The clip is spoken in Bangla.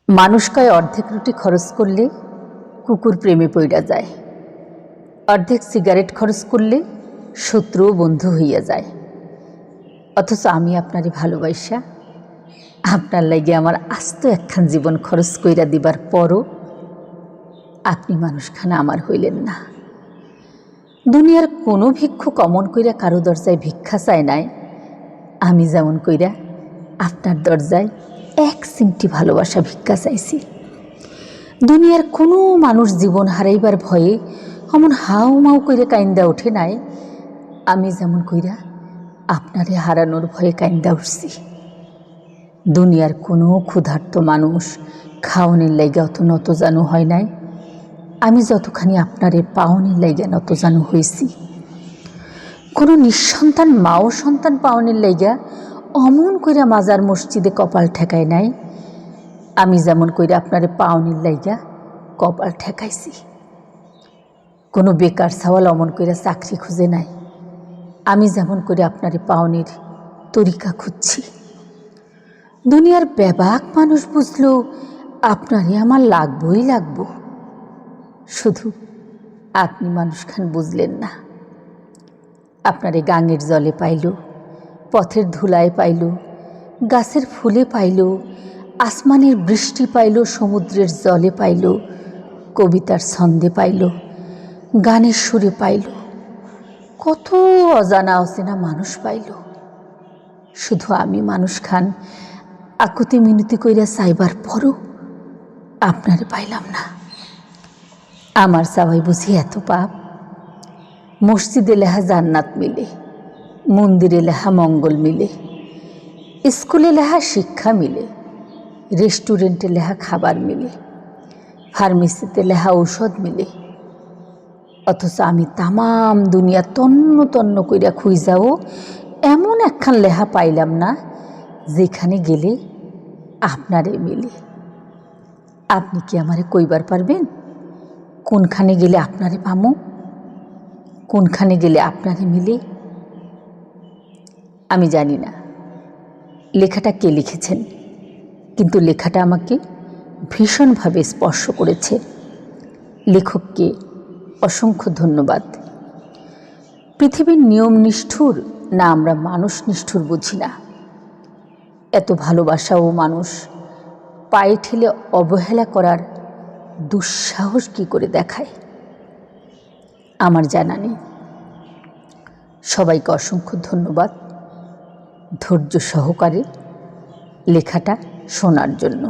মানুষ কয় অর্ধেক রুটি খরচ করলে কুকুর প্রেমে পইড়া যায়, অর্ধেক সিগারেট খরচ করলে শত্রুও বন্ধু হইয়া যায়। অথচ আমি আপনারে ভালোবাসা আপনার লাগে আমার আস্ত একখান জীবন খরচ কইরা দিবার পরও আপনি মানুষখানা আমার হইলেন না। দুনিয়ার কোনো ভিক্ষুক অমন কইরা কারো দরজায় ভিক্ষা চায় নাই, আমি যেমন কইরা আপনার দরজায় এক চিমটি ভালোবাসা ভিক্ষা চাইছি। দুনিয়ার কোনো মানুষ জীবন হারাইবার ভয়ে অমন হাউ মাউ কইরা কাইন্দা ওঠে নাই, আমি যেমন কইরা আপনারে হারানোর ভয়ে কাইন্দা উঠছি। দুনিয়ার কোনো ক্ষুধার্ত মানুষ খাওয়ানোর লাইগা অত নতজানু হয় নাই, আমি যতখানি আপনারে পাওয়ানোর লাইগা নতজানু হয়েছি। কোনো নিঃসন্তান মাও সন্তান পাওয়ানোর লাইগা অমন কইরা মাজার মসজিদে কপাল ঠেকায় নাই, আমি যেমন কইরা আপনারে পাওয়ানোর লাইগা কপাল ঠেকাইছি। কোনো বেকার সওয়াল অমন কইরা চাকরি খুঁজে নাই, আমি যেমন করে আপনারে পাওয়ানোর তরিকা খুঁজছি। দুনিয়ার ব্যাবাক মানুষ বুঝলো আপনারে আমার লাগবই লাগবো, শুধু আপনি মানুষখান বুঝলেন না। আপনারে গাঙের জলে পাইল, পথের ধুলায় পাইল, গাছের ফুলে পাইল, আসমানের বৃষ্টি পাইল, সমুদ্রের জলে পাইল, কবিতার ছন্দে পাইল, গানের সুরে পাইল, কত অজানা অচেনা মানুষ পাইল। শুধু আমি মানুষখান আকুতি মিনতি কইরা চাইবার পরও আপনারে পাইলাম না। আমার চাওয়াই বুঝি এত পাপ? মসজিদে লেহা জান্নাত মিলে, মন্দিরে লেহা মঙ্গল মিলে, স্কুলে লেহা শিক্ষা মিলে, রেস্টুরেন্টে লেহা খাবার মিলে, ফার্মেসিতে লেহা ঔষধ মিলে। অথচ আমি তামাম দুনিয়া তন্ন তন্ন কইরা খুঁজাও এমন একখান লেহা পাইলাম না যেখানে গেলে আপনারে মিলে। আপনি কি আমারে কইবার পারবেন কোনখানে গেলে আপনারে পামো, কোনখানে গেলে আপনারে মিলে? আমি জানি না লেখাটা কে লিখেছেন, কিন্তু লেখাটা আমাকে ভীষণভাবে স্পর্শ করেছে। লেখককে অসংখ্য ধন্যবাদ। পৃথিবীর নিয়ম নিষ্ঠুর না আমরা মানুষ নিষ্ঠুর বুঝি না। এত ভালোবাসাও মানুষ পায়ে ঠেলে অবহেলা করার দুঃসাহস কী করে দেখায় আমার জানা নেই। সবাইকে অসংখ্য ধন্যবাদ ধৈর্য সহকারে লেখাটা শোনার জন্য।